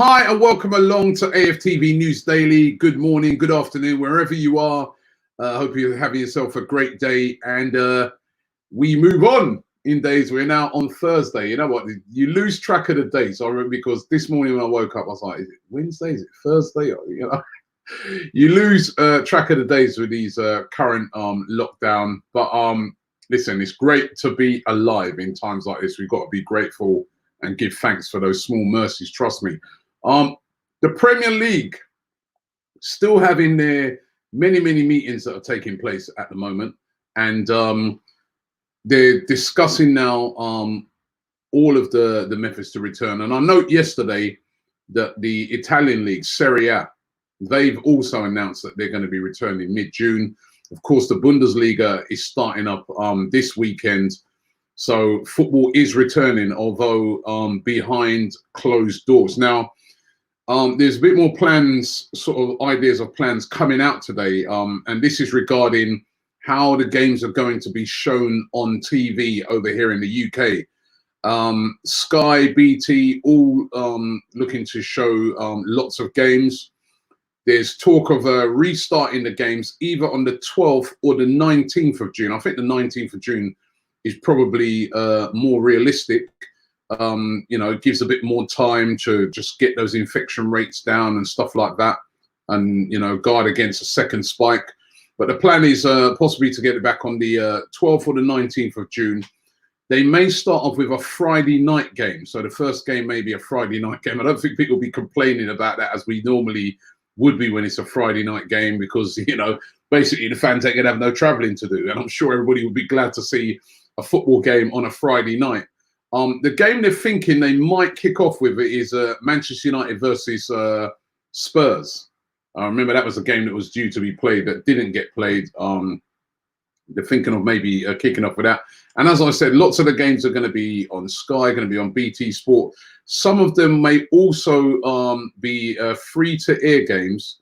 Hi and welcome along to AFTV News Daily. Good morning, good afternoon, wherever you are. Hope you're having yourself a great day. And we move on in days. We're now on Thursday. You know what? You lose track of the days. I remember because this morning when I woke up, I was like, is it Wednesday? Is it Thursday? You know, you lose track of the days with these current lockdown. But listen, it's great to be alive in times like this. We've got to be grateful and give thanks for those small mercies. Trust me. The Premier League still having their many meetings that are taking place at the moment, and they're discussing now all of the methods to return. And I note yesterday that the Italian league, Serie A, they've also announced that they're going to be returning mid-June. Of course, the Bundesliga is starting up this weekend. So football is returning, although behind closed doors. Now, there's a bit more plans, sort of ideas of plans coming out today. And this is regarding how the games are going to be shown on TV over here in the UK. Sky, BT, all looking to show lots of games. There's talk of restarting the games either on the 12th or the 19th of June. I think the 19th of June is probably more realistic. You know, it gives a bit more time to just get those infection rates down and stuff like that, and, you know, guard against a second spike. But the plan is possibly to get it back on the 12th or the 19th of June. They may start off with a Friday night game. So the first game may be a Friday night game. I don't think people will be complaining about that as we normally would be when it's a Friday night game, because, you know, basically the fans ain't going to have no traveling to do. And I'm sure everybody would be glad to see a football game on a Friday night. The game they're thinking they might kick off with it is Manchester United versus Spurs. I remember that was a game that was due to be played that didn't get played. They're thinking of maybe kicking off with that. And as I said, lots of the games are going to be on Sky, going to be on BT Sport. Some of them may also be free-to-air games,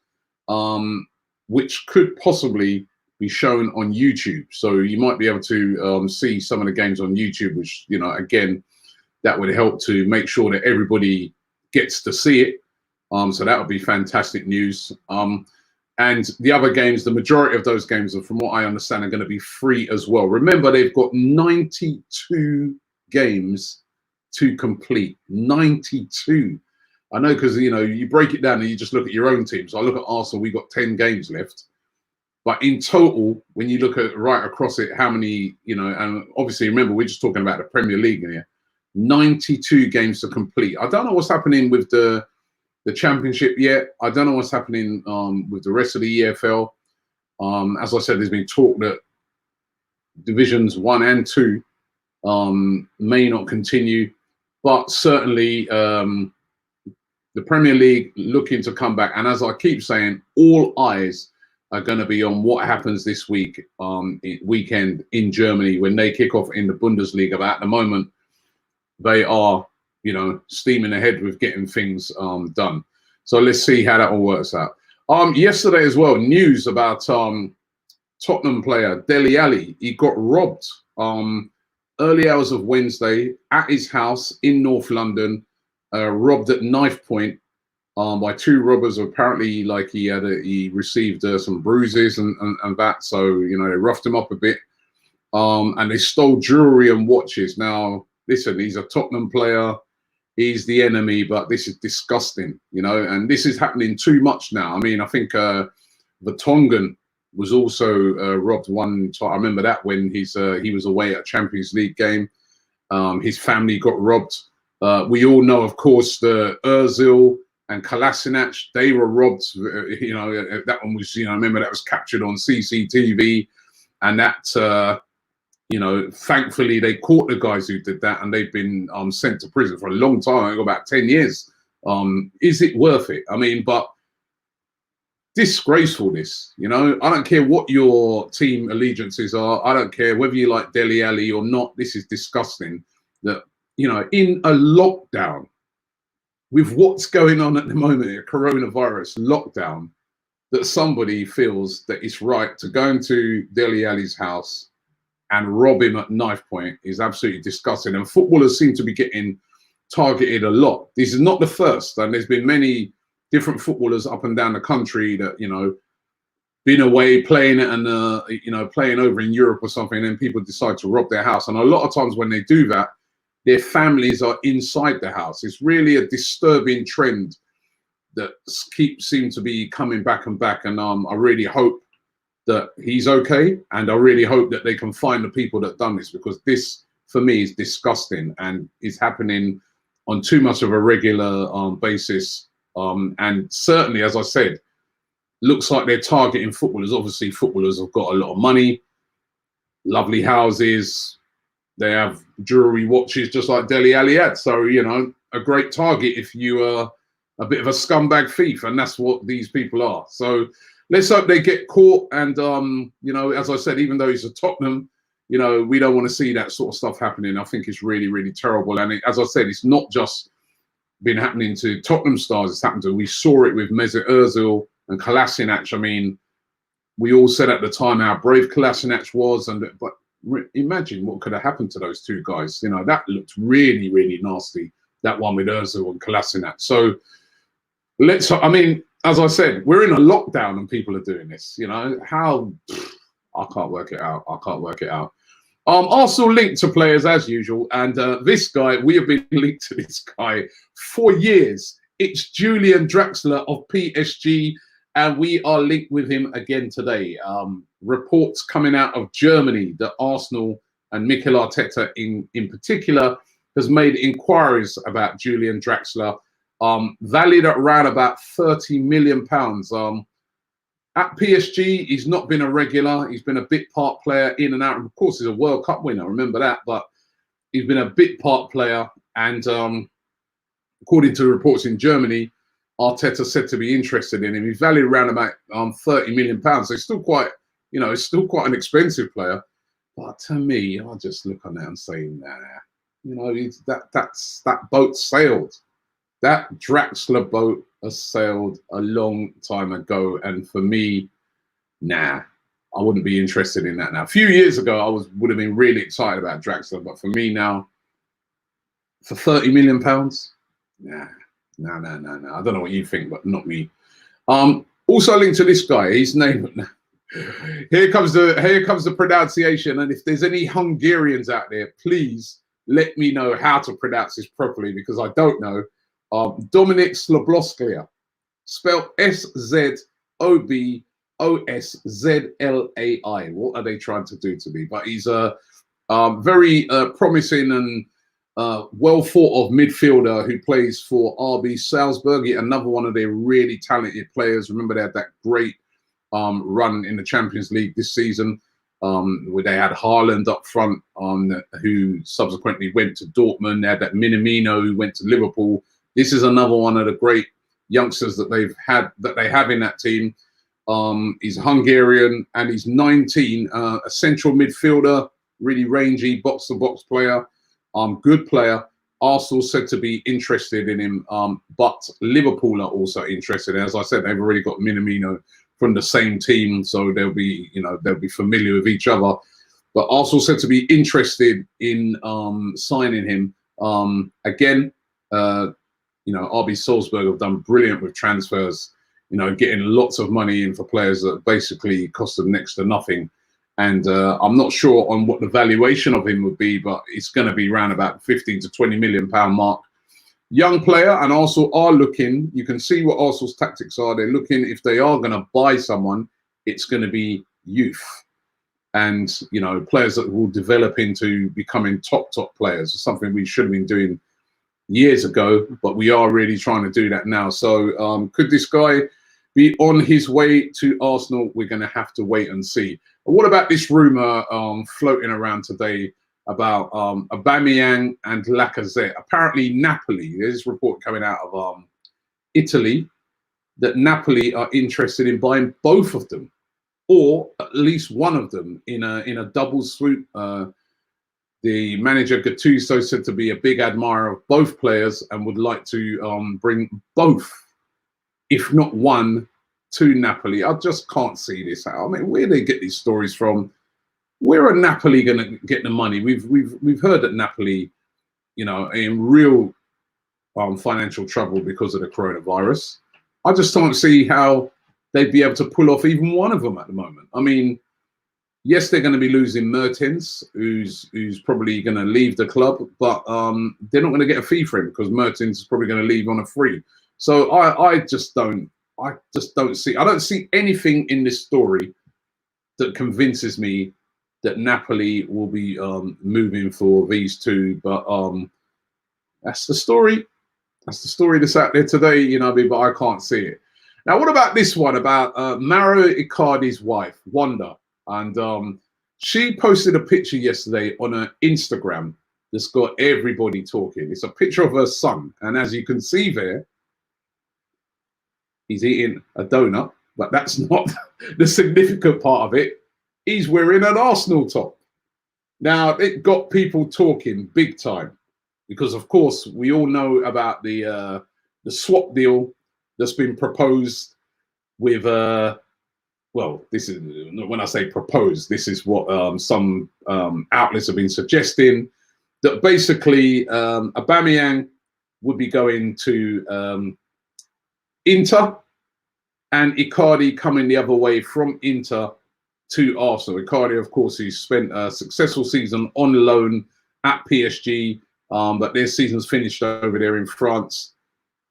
which could possibly be shown on YouTube. So you might be able to see some of the games on YouTube, which, you know, again, that would help to make sure that everybody gets to see it. So that would be fantastic news. And the other games, the majority of those games, are, from what I understand, are going to be free as well. Remember, they've got 92 games to complete. 92. I know, because, you know, you break it down and you just look at your own team. So I look at Arsenal, we've got 10 games left. But in total, when you look at right across it, how many, you know, and obviously remember, we're just talking about the Premier League in here, 92 games to complete. I don't know what's happening with the Championship yet. I don't know what's happening with the rest of the EFL. As I said, there's been talk that Divisions 1 and 2 may not continue, but certainly the Premier League looking to come back. And as I keep saying, all eyes are going to be on what happens this week, weekend in Germany when they kick off in the Bundesliga. But at the moment, they are, you know, steaming ahead with getting things done. So let's see how that all works out. Yesterday as well, news about Tottenham player Dele Alli. He got robbed early hours of Wednesday at his house in North London, robbed at knife point by two robbers. Apparently, like, he received some bruises and that. So, you know, they roughed him up a bit, and they stole jewelry and watches. Now, listen, he's a Tottenham player. He's the enemy, but this is disgusting, you know, and this is happening too much now. I mean, I think Vertonghen was also robbed one time. I remember that when he was away at a Champions League game. His family got robbed. We all know, of course, the Ozil and Kolasinac, they were robbed. You know, that one was, you know, I remember that was captured on CCTV, and that, you know, thankfully they caught the guys who did that, and they've been sent to prison for a long time, about 10 years. Is it worth it? I mean, but disgraceful, this, you know. I don't care what your team allegiances are. I don't care whether you like Dele Alli or not. This is disgusting that, you know, in a lockdown, with what's going on at the moment, a coronavirus lockdown, that somebody feels that it's right to go into Dele Alli's house and rob him at knife point is absolutely disgusting. And footballers seem to be getting targeted a lot. This is not the first, and there's been many different footballers up and down the country that, you know, been away playing it and you know, playing over in Europe or something, and then people decide to rob their house. And a lot of times when they do that, their families are inside the house. It's really a disturbing trend that seem to be coming back and back. And I really hope that he's okay, and I really hope that they can find the people that done this, because this, for me, is disgusting and is happening on too much of a regular basis. And certainly, as I said, looks like they're targeting footballers. Obviously, footballers have got a lot of money, lovely houses, they have jewelry, watches, just like Dele Alli had. So, you know, a great target if you are a bit of a scumbag thief, and that's what these people are. So let's hope they get caught. And, you know, as I said, even though he's a Tottenham, you know, we don't want to see that sort of stuff happening. I think it's really, really terrible. And as I said, it's not just been happening to Tottenham stars, it's happened to, we saw it with Mesut Ozil and Kolasinac. I mean, we all said at the time how brave Kolasinac was, but imagine what could have happened to those two guys. You know, that looked really, really nasty, that one with Ozil and Kolasinac. So let's, I mean, as I said, we're in a lockdown and people are doing this. You know, how, I can't work it out. I can't work it out. Arsenal linked to players as usual, and this guy, we have been linked to this guy for years. It's Julian Draxler of PSG, and we are linked with him again today. Reports coming out of Germany that Arsenal and Mikel Arteta in particular has made inquiries about Julian Draxler, valued at around about £30 million. At PSG, he's not been a regular. He's been a bit part player in and out. Of course, he's a World Cup winner, remember that. But he's been a bit part player. And according to reports in Germany, Arteta said to be interested in him. He's valued around about £30 million. So it's still quite, you know, it's still quite an expensive player. But to me, I just look on that and say, nah, you know, that boat sailed. That Draxler boat has sailed a long time ago, and for me, nah, I wouldn't be interested in that now. A few years ago, I would have been really excited about Draxler, but for me now, for £30 million, nah. I don't know what you think, but not me. Also linked to this guy, his name. Here comes the pronunciation, and if there's any Hungarians out there, please let me know how to pronounce this properly, because I don't know. Dominik Szoboszlai, spelled Szobozlai. What are they trying to do to me? But he's a very promising and well thought of midfielder who plays for RB Salzburg. Another one of their really talented players. Remember, they had that great run in the Champions League this season, where they had Haaland up front, who subsequently went to Dortmund. They had that Minamino who went to Liverpool. This is another one of the great youngsters that they have in that team. He's Hungarian and he's 19, a central midfielder, really rangy, box-to-box player, good player. Arsenal said to be interested in him, but Liverpool are also interested. As I said, they've already got Minamino from the same team, so they'll be familiar with each other. But Arsenal said to be interested in signing him. Again, you know, RB Salzburg have done brilliant with transfers, you know, getting lots of money in for players that basically cost them next to nothing. And I'm not sure on what the valuation of him would be, but it's going to be around about 15 to 20 million pound mark. Young player, and Arsenal are looking, you can see what Arsenal's tactics are. They're looking, if they are going to buy someone, it's going to be youth. And, you know, players that will develop into becoming top players, something we should have been doing years ago, but we are really trying to do that now. So could this guy be on his way to Arsenal? We're going to have to wait and see. But what about this rumor floating around today about Aubameyang and Lacazette? Apparently Napoli, there's a report coming out of Italy that Napoli are interested in buying both of them, or at least one of them in a double swoop. The manager Gattuso said to be a big admirer of both players and would like to bring both, if not one, to Napoli. I just can't see this out. I mean, where do they get these stories from? Where are Napoli going to get the money? We've heard that Napoli, you know, in real financial trouble because of the coronavirus. I just don't see how they'd be able to pull off even one of them at the moment. I mean, yes, they're going to be losing Mertens, who's probably going to leave the club, but they're not going to get a fee for him because Mertens is probably going to leave on a free. So I just don't see anything in this story that convinces me that Napoli will be moving for these two. But that's the story. That's the story that's out there today, you know, but I can't see it. Now, what about this one about Mauro Icardi's wife, Wanda? And she posted a picture yesterday on her Instagram that's got everybody talking. It's a picture of her son. And as you can see there, he's eating a donut, but that's not the significant part of it. He's wearing an Arsenal top. Now, it got people talking big time because, of course, we all know about the swap deal that's been proposed with well, this is when I say proposed, this is what some outlets have been suggesting, that basically Aubameyang would be going to Inter and Icardi coming the other way from Inter to Arsenal. Icardi, of course, he's spent a successful season on loan at PSG, but their season's finished over there in France.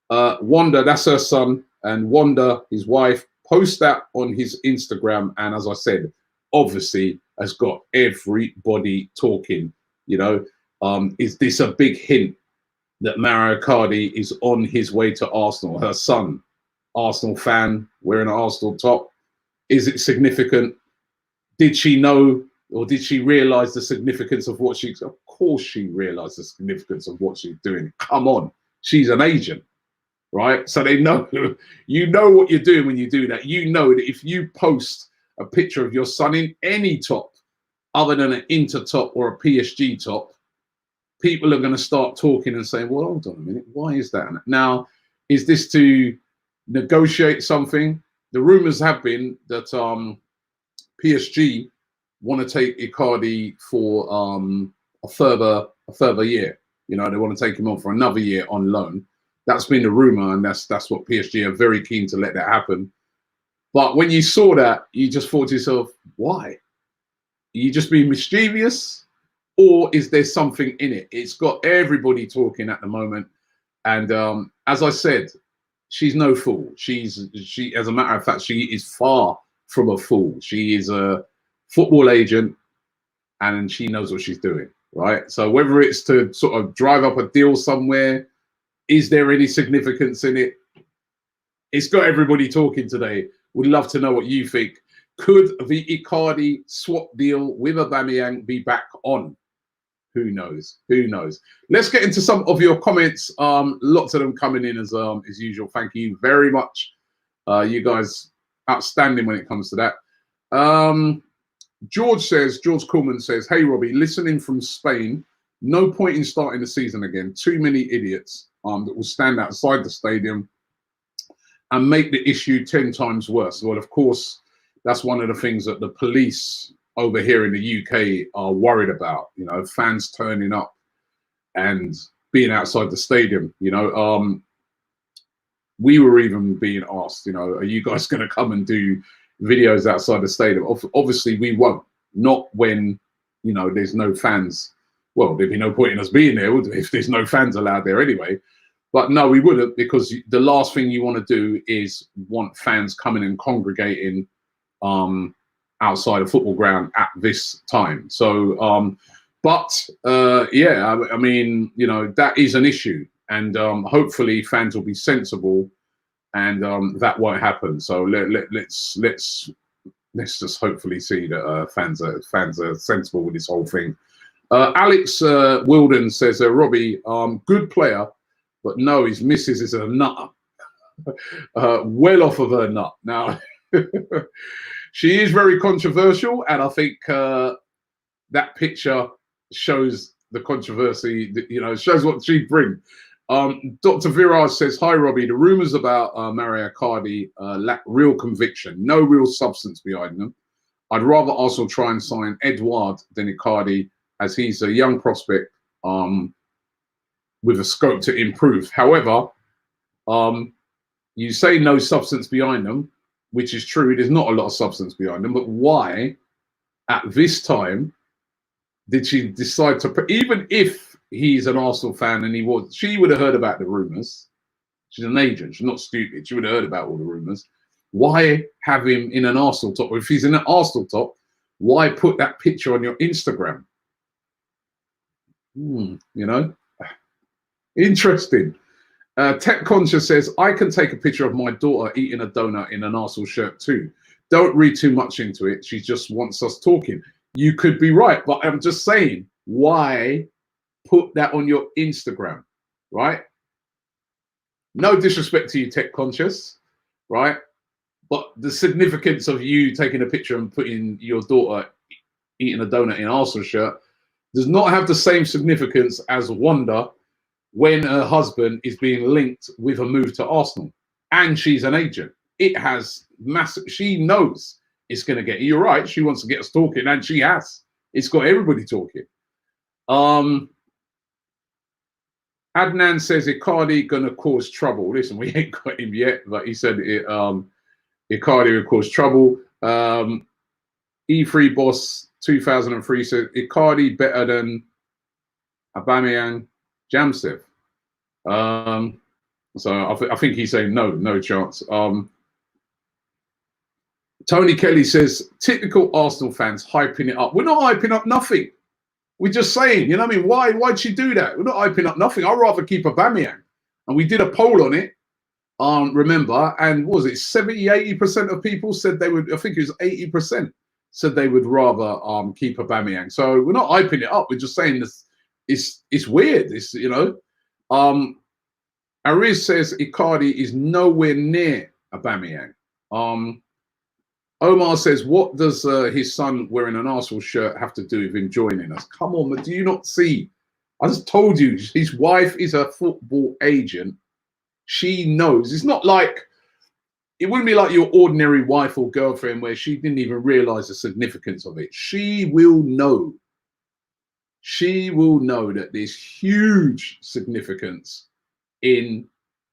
Wanda, that's her son, and Wanda, his wife, post that on his Instagram, and as I said, obviously has got everybody talking. You know, is this a big hint that Mauro Icardi is on his way to Arsenal? Her son, Arsenal fan, wearing an Arsenal top. Is it significant? Did she know, or did she realise the significance of what she's? Of course, she realised the significance of what she's doing. Come on, she's an agent. Right, so they know, you know what you're doing when you do that. You know that if you post a picture of your son in any top other than an Inter top or a PSG top, people are going to start talking and saying, well, hold on a minute, why is that? Now, is this to negotiate something? The rumours have been that PSG want to take Icardi for a further year. You know, they want to take him on for another year on loan. That's been the rumor, and that's what PSG are very keen to let that happen. But when you saw that, you just thought to yourself, why? Are you just being mischievous, or is there something in it? It's got everybody talking at the moment, and as I said, she's no fool. She, as a matter of fact, she is far from a fool. She is a football agent, and she knows what she's doing, right? So whether it's to sort of drive up a deal somewhere, is there any significance in it? It's got everybody talking today. Would love to know what you think. Could the Icardi swap deal with Aubameyang be back on? Who knows? Who knows? Let's get into some of your comments. Lots of them coming in as usual. Thank you very much. You guys outstanding when it comes to that. George Coleman says, hey, Robbie, listening from Spain, no point in starting the season again. Too many idiots that will stand outside the stadium and make the issue 10 times worse. Well, of course, that's one of the things that the police over here in the UK are worried about. You know, fans turning up and being outside the stadium. You know, we were even being asked, you know, are you guys going to come and do videos outside the stadium? Obviously, we won't. Not when, you know, there's no fans. Well, there'd be no point in us being there if there's no fans allowed there anyway. But no, we wouldn't, because the last thing you want to do is want fans coming and congregating outside a football ground at this time. So, yeah, I mean, you know, that is an issue, and hopefully fans will be sensible, and that won't happen. So let's just hopefully see that fans are sensible with this whole thing. Alex Wilden says, Robbie, good player, but no, his missus is a nutter. Well off of her nut. Now, she is very controversial, and I think that picture shows the controversy, you know, shows what she brings. Dr. Viraj says, hi, Robbie, the rumours about Mauro Icardi lack real conviction, no real substance behind them. I'd rather Arsenal try and sign Edouard than Icardi, as he's a young prospect. with a scope to improve. However, you say no substance behind them, which is true. There's not a lot of substance behind them, but why at this time did she decide to put, even if he's an Arsenal fan and she would have heard about the rumours. She's an agent. She's not stupid. She would have heard about all the rumours. Why have him in an Arsenal top? If he's in an Arsenal top, why put that picture on your Instagram? You know, interesting. Tech Conscious says, I can take a picture of my daughter eating a donut in an Arsenal shirt too. Don't read too much into it. She just wants us talking. You could be right, but I'm just saying, why put that on your Instagram, right? No disrespect to you, Tech Conscious, right? But the significance of you taking a picture and putting your daughter eating a donut in an Arsenal shirt does not have the same significance as Wanda when her husband is being linked with a move to Arsenal and she's an agent. It has massive, she knows it's going to get, you're right, she wants to get us talking, and she has. It's got everybody talking. Adnan says Icardi going to cause trouble. Listen, we ain't got him yet, but he said Icardi will cause trouble. E3 Boss 2003 said Icardi better than Aubameyang, Jamsev. So I think he's saying no chance. Tony Kelly says typical Arsenal fans hyping it up. We're not hyping up nothing. We're just saying, you know what I mean? Why'd she do that? We're not hyping up nothing. I'd rather keep Aubameyang. And we did a poll on it, remember, and what was it 70-80% of people said they would, I think it was 80% said they would rather keep Aubameyang. So we're not hyping it up. We're just saying this. It's weird. It's, you know. Ariz says Icardi is nowhere near Aubameyang. Omar says, what does his son wearing an Arsenal shirt have to do with him joining us? Come on, but do you not see? I just told you, his wife is a football agent. She knows. It's not like, it wouldn't be like your ordinary wife or girlfriend where she didn't even realize the significance of it. She will know. She will know that there's huge significance in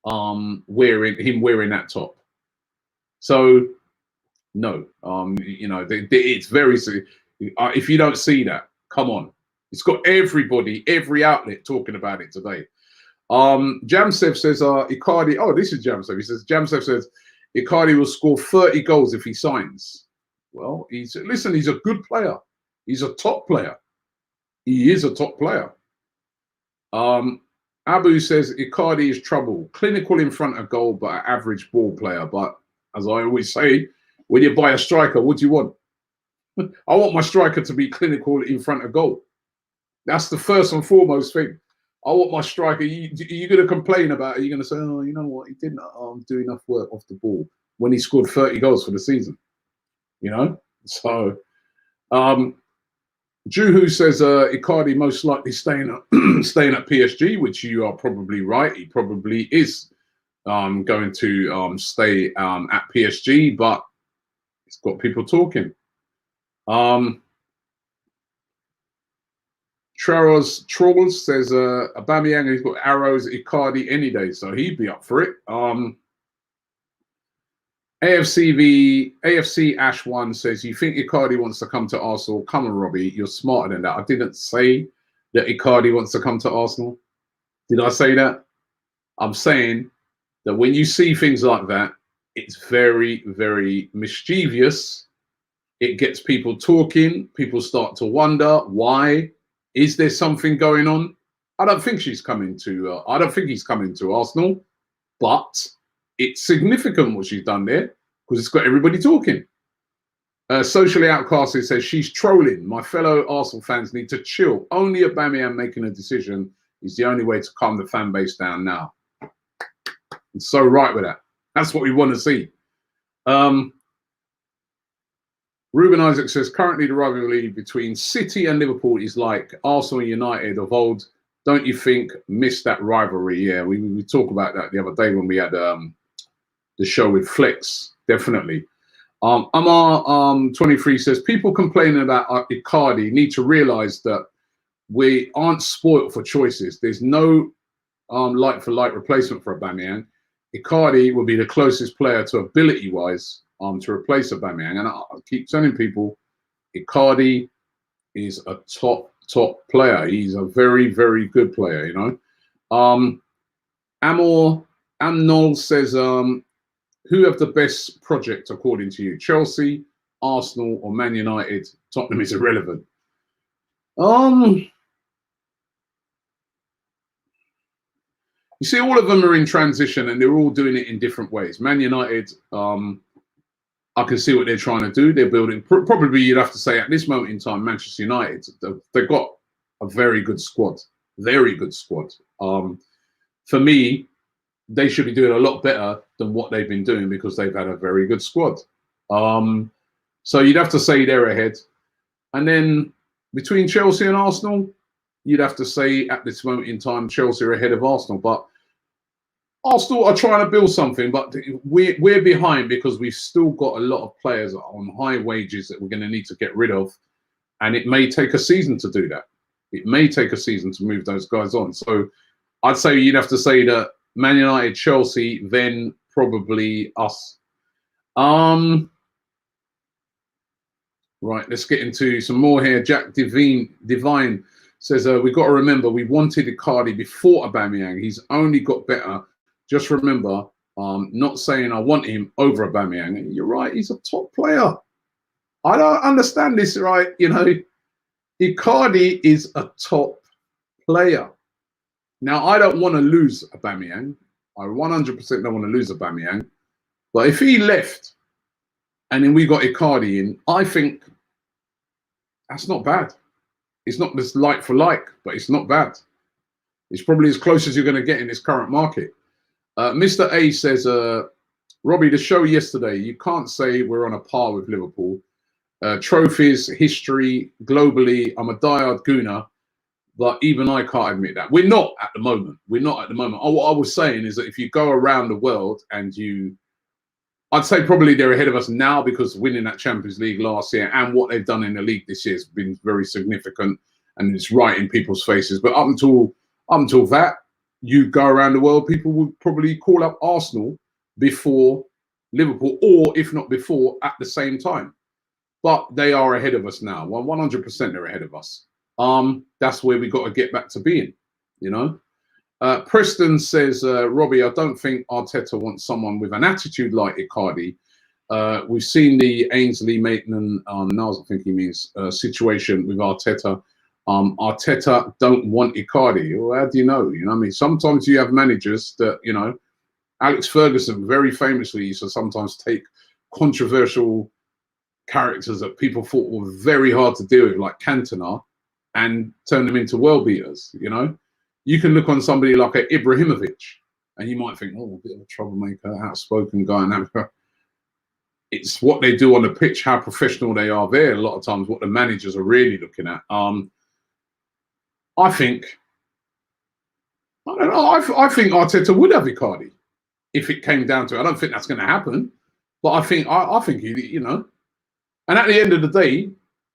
wearing that top. So no, you know, it's very, if you don't see that, come on. It's got everybody, every outlet talking about it today. Jamsev says Icardi, oh, this is Jamsev. He says, Jamsev says Icardi will score 30 goals if he signs. Well, he's a good player. He's a top player. He is a top player. Abu says Icardi is trouble. Clinical in front of goal, but an average ball player. But as I always say, when you buy a striker, what do you want? I want my striker to be clinical in front of goal. That's the first and foremost thing. I want my striker. You're going to complain about it. You're going to say, oh, you know what? He didn't do enough work off the ball when he scored 30 goals for the season. You know? So, Juhu says Icardi most likely staying at PSG, which you are probably right. He probably is going to stay at PSG, but it's got people talking. Trolls says Aubameyang, he's got arrows, Icardi any day, so he'd be up for it. AFC Ash 1 says, you think Icardi wants to come to Arsenal? Come on, Robbie, you're smarter than that. I didn't say that Icardi wants to come to Arsenal. Did I say that? I'm saying that when you see things like that, it's very, very mischievous. It gets people talking. People start to wonder, why? Is there something going on? I don't think she's coming to. I don't think he's coming to Arsenal, but it's significant what she's done there because it's got everybody talking. Socially Outcasted says she's trolling. My fellow Arsenal fans need to chill. Only Aubameyang making a decision is the only way to calm the fan base down now. It's so right with that. That's what we want to see. Ruben Isaac says, currently the rivalry between City and Liverpool is like Arsenal and United of old. Don't you think miss that rivalry? Yeah, we talked about that the other day when we had the show with Flex, definitely. Amar 23 says, people complaining about Icardi need to realise that we aren't spoilt for choices. There's no like for like replacement for Aubameyang. Icardi will be the closest player to ability wise to replace Aubameyang, and I keep telling people Icardi is a top player. He's a very good player. You know, Amnol says, who have the best project according to you? Chelsea, Arsenal, or Man United? Tottenham is irrelevant. You see, all of them are in transition, and they're all doing it in different ways. Man United, I can see what they're trying to do. They're building. Probably, you'd have to say at this moment in time, Manchester United, they've got a very good squad. Very good squad. For me, they should be doing a lot better than what they've been doing because they've had a very good squad. So you'd have to say they're ahead. And then between Chelsea and Arsenal, you'd have to say at this moment in time, Chelsea are ahead of Arsenal. But Arsenal are trying to build something, but we're behind because we've still got a lot of players on high wages that we're going to need to get rid of. And it may take a season to do that. It may take a season to move those guys on. So I'd say you'd have to say that Man United, Chelsea, then probably us. Right, let's get into some more here. Jack Divine says, we've got to remember we wanted Icardi before Aubameyang. He's only got better. Just remember, not saying I want him over Aubameyang. You're right, he's a top player. I don't understand this, right? You know, Icardi is a top player. Now, I don't want to lose Aubameyang. I 100% don't want to lose Aubameyang. But if he left and then we got Icardi in, I think that's not bad. It's not just like for like, but it's not bad. It's probably as close as you're going to get in this current market. Mr. A says, Robbie, the show yesterday, you can't say we're on a par with Liverpool. Trophies, history, globally, I'm a diehard Gooner, but even I can't admit that. We're not at the moment. We're not at the moment. What I was saying is that if you go around the world and I'd say probably they're ahead of us now because winning that Champions League last year and what they've done in the league this year has been very significant and it's right in people's faces. But up until that, you go around the world, people would probably call up Arsenal before Liverpool, or if not before, at the same time. But they are ahead of us now. Well, 100% they're ahead of us. That's where we got to get back to being, you know. Preston says, Robbie, I don't think Arteta wants someone with an attitude like Icardi. We've seen the Ainsley Maitland-Niles, I think he means, situation with Arteta. Arteta don't want Icardi. Well, how do you know? You know what I mean? Sometimes you have managers that, you know, Alex Ferguson very famously used to sometimes take controversial characters that people thought were very hard to deal with, like Cantona, and turn them into world beaters, you know? You can look on somebody like a Ibrahimovic and you might think, oh, a bit of a troublemaker, outspoken guy. And it's what they do on the pitch, how professional they are there. A lot of times what the managers are really looking at. I think Arteta would have Icardi if it came down to it. I don't think that's going to happen, but I think you know. And at the end of the day,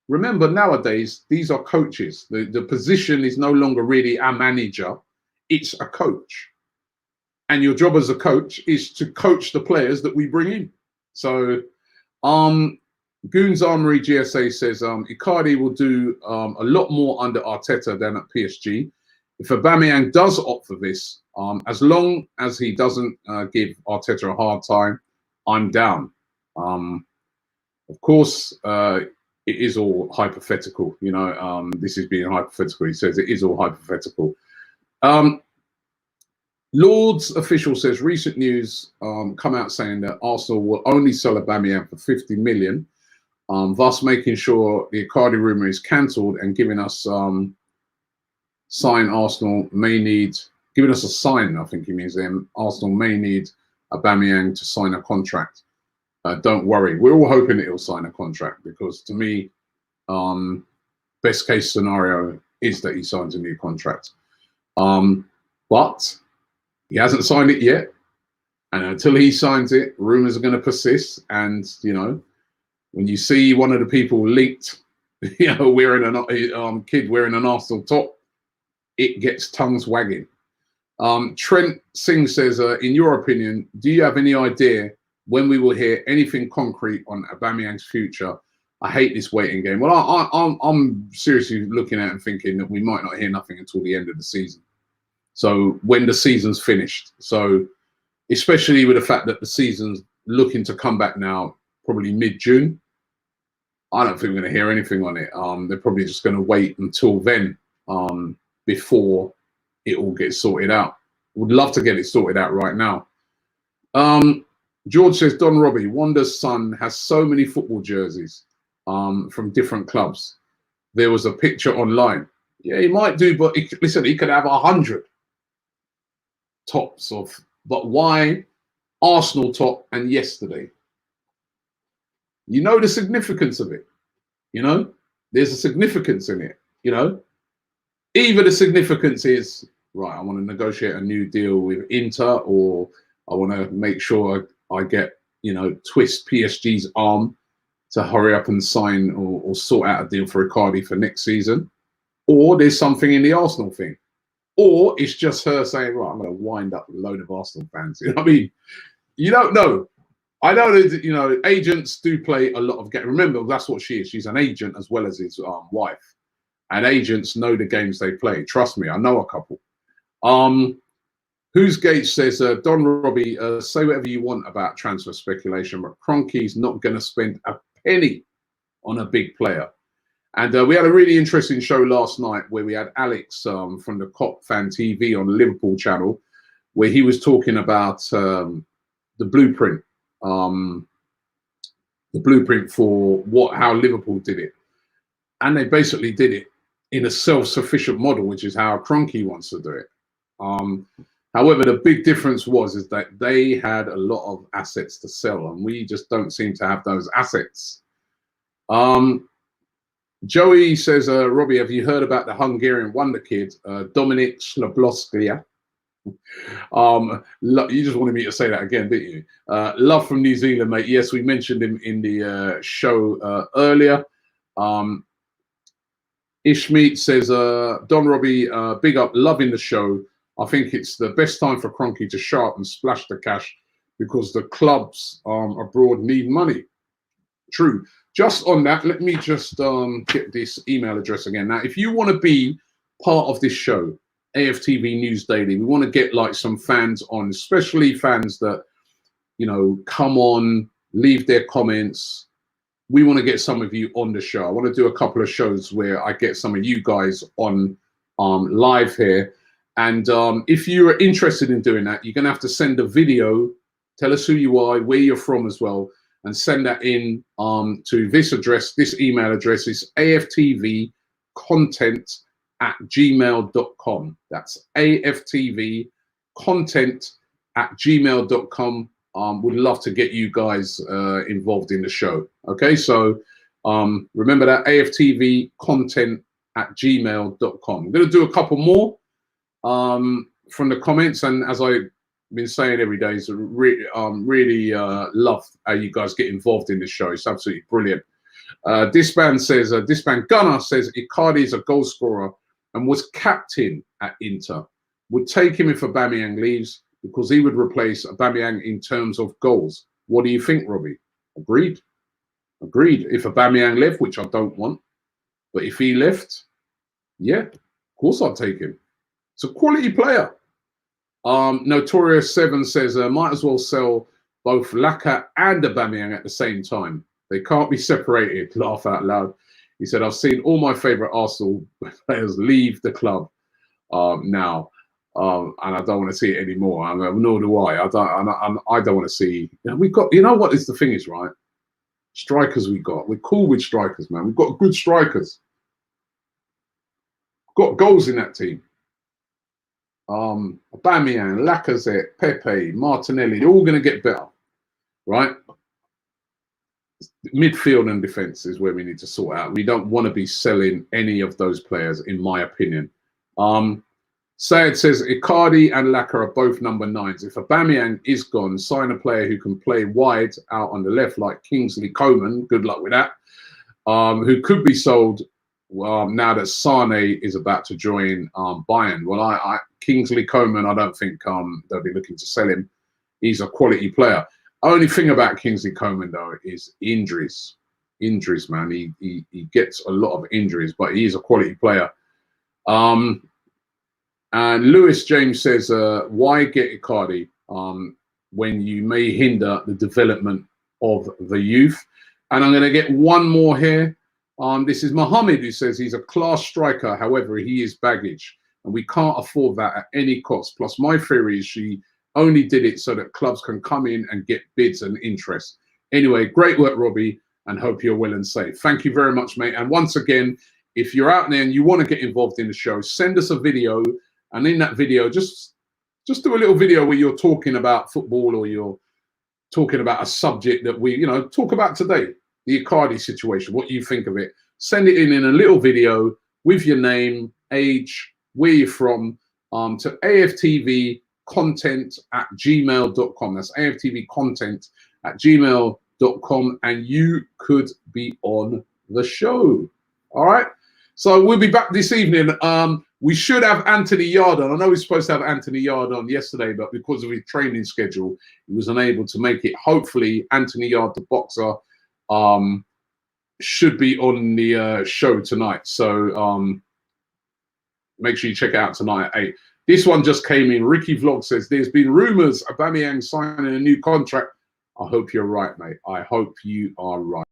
remember nowadays these are coaches. The position is no longer really a manager; it's a coach. And your job as a coach is to coach the players that we bring in. So, Goons Armory GSA says Icardi will do a lot more under Arteta than at PSG. If Aubameyang does opt for this, as long as he doesn't give Arteta a hard time, I'm down. Of course, it is all hypothetical. You know, this is being hypothetical. He says it is all hypothetical. Lord's official says recent news come out saying that Arsenal will only sell Aubameyang for 50 million. Thus making sure the Icardi rumour is cancelled and giving us sign Arsenal may need, giving us a sign, I think he means then, Arsenal may need Aubameyang to sign a contract. Don't worry, we're all hoping it'll sign a contract because to me, best case scenario is that he signs a new contract. But he hasn't signed it yet. And until he signs it, rumours are going to persist. And, you know, when you see one of the people leaked, you know, wearing a kid wearing an Arsenal top, it gets tongues wagging. Trent Singh says, in your opinion, do you have any idea when we will hear anything concrete on Aubameyang's future? I hate this waiting game. Well, I'm seriously looking at it and thinking that we might not hear nothing until the end of the season. So when the season's finished. So especially with the fact that the season's looking to come back now, probably mid-June, I don't think we're going to hear anything on it. They're probably just going to wait until then before it all gets sorted out. Would love to get it sorted out right now. George says, Don Robbie, Wanda's son has so many football jerseys from different clubs. There was a picture online. Yeah, he might do, but listen, he could have 100 tops of, but why Arsenal top and yesterday? You know the significance of it. You know, there's a significance in it. You know, either the significance is, right, I want to negotiate a new deal with Inter, or I want to make sure I get, you know, twist PSG's arm to hurry up and sign or sort out a deal for Icardi for next season. Or there's something in the Arsenal thing. Or it's just her saying, right, I'm going to wind up a load of Arsenal fans. You know what I mean? You don't know. I know that, you know, agents do play a lot of games. Remember, that's what she is. She's an agent as well as his wife. And agents know the games they play. Trust me, I know a couple. Who's Gates says, Don Robbie, say whatever you want about transfer speculation, but Kroenke's not going to spend a penny on a big player. And we had a really interesting show last night where we had Alex from the Cop Fan TV on the Liverpool channel, where he was talking about the blueprint for how Liverpool did it. And they basically did it in a self-sufficient model, which is how Kroenke wants to do it. However, the big difference is that they had a lot of assets to sell, and we just don't seem to have those assets. Joey says, Robbie, have you heard about the Hungarian wonder kid, Dominik Sloboska? You just wanted me to say that again, didn't you? Love from New Zealand, mate. Yes, we mentioned him in the show earlier. Ishmeet says, Don Robbie, big up, loving the show. I think it's the best time for Kroenke to show up and splash the cash because the clubs abroad need money. True. Just on that, let me just get this email address again. Now, if you want to be part of this show, AFTV News Daily, we want to get like some fans on, especially fans that, you know, come on, leave their comments. We want to get some of you on the show. I want to do a couple of shows where I get some of you guys on live here. And if you are interested in doing that, you're going to have to send a video. Tell us who you are, where you're from as well, and send that in to this address. This email address is aftvcontent@gmail.com. That's aftvcontent@gmail.com. Would love to get you guys involved in the show. Okay, so remember that, aftvcontent@gmail.com. I'm going to do a couple more from the comments, and as I've been saying every day, is really love how you guys get involved in this show. It's absolutely brilliant. Disband Gunner says Icardi is a goal scorer and was captain at Inter. Would take him if Aubameyang leaves because he would replace Aubameyang in terms of goals. What do you think, Robbie? Agreed. If Aubameyang left, which I don't want, but if he left, yeah, of course I'd take him. It's a quality player. Notorious 7 says, might as well sell both Laka and Aubameyang at the same time. They can't be separated. Laugh out loud. He said, I've seen all my favourite Arsenal players leave the club now, and I don't want to see it anymore. Nor do I. I don't want to see. You know, we've got. You know what is the thing is, right? Strikers we got. We're cool with strikers, man. We've got good strikers. Got goals in that team. Aubameyang, Lacazette, Pepe, Martinelli, they're all going to get better, right? Midfield and defence is where we need to sort out. We don't want to be selling any of those players, in my opinion. Sayed says, Icardi and Laka are both number 9s. If Aubameyang is gone, sign a player who can play wide out on the left, like Kingsley Coman, good luck with that, who could be sold now that Sane is about to join Bayern. Well, Kingsley Coman, I don't think they'll be looking to sell him. He's a quality player. Only thing about Kingsley Coman though is injuries. Injuries, man. He gets a lot of injuries, but he is a quality player. And Lewis James says, why get Icardi when you may hinder the development of the youth? And I'm going to get one more here. This is Mohammed, who says he's a class striker. However, he is baggage, and we can't afford that at any cost. Plus, my theory is she only did it so that clubs can come in and get bids and interest. Anyway, great work, Robbie, and hope you're well and safe. Thank you very much, mate. And once again, if you're out there and you want to get involved in the show, send us a video. And in that video, just do a little video where you're talking about football, or you're talking about a subject that we, talk about today, the Icardi situation, what you think of it. Send it in a little video with your name, age, where you're from, to AFTVcontent@gmail.com. That's AFTVcontent@gmail.com, and you could be on the show. All right. So we'll be back this evening. We should have Anthony Yard on. I know we were supposed to have Anthony Yard on yesterday, but because of his training schedule, he was unable to make it. Hopefully, Anthony Yard, the boxer, should be on the show tonight. So make sure you check it out tonight at 8. This one just came in. Ricky Vlog says, there's been rumours Aubameyang signing a new contract. I hope you're right, mate. I hope you are right.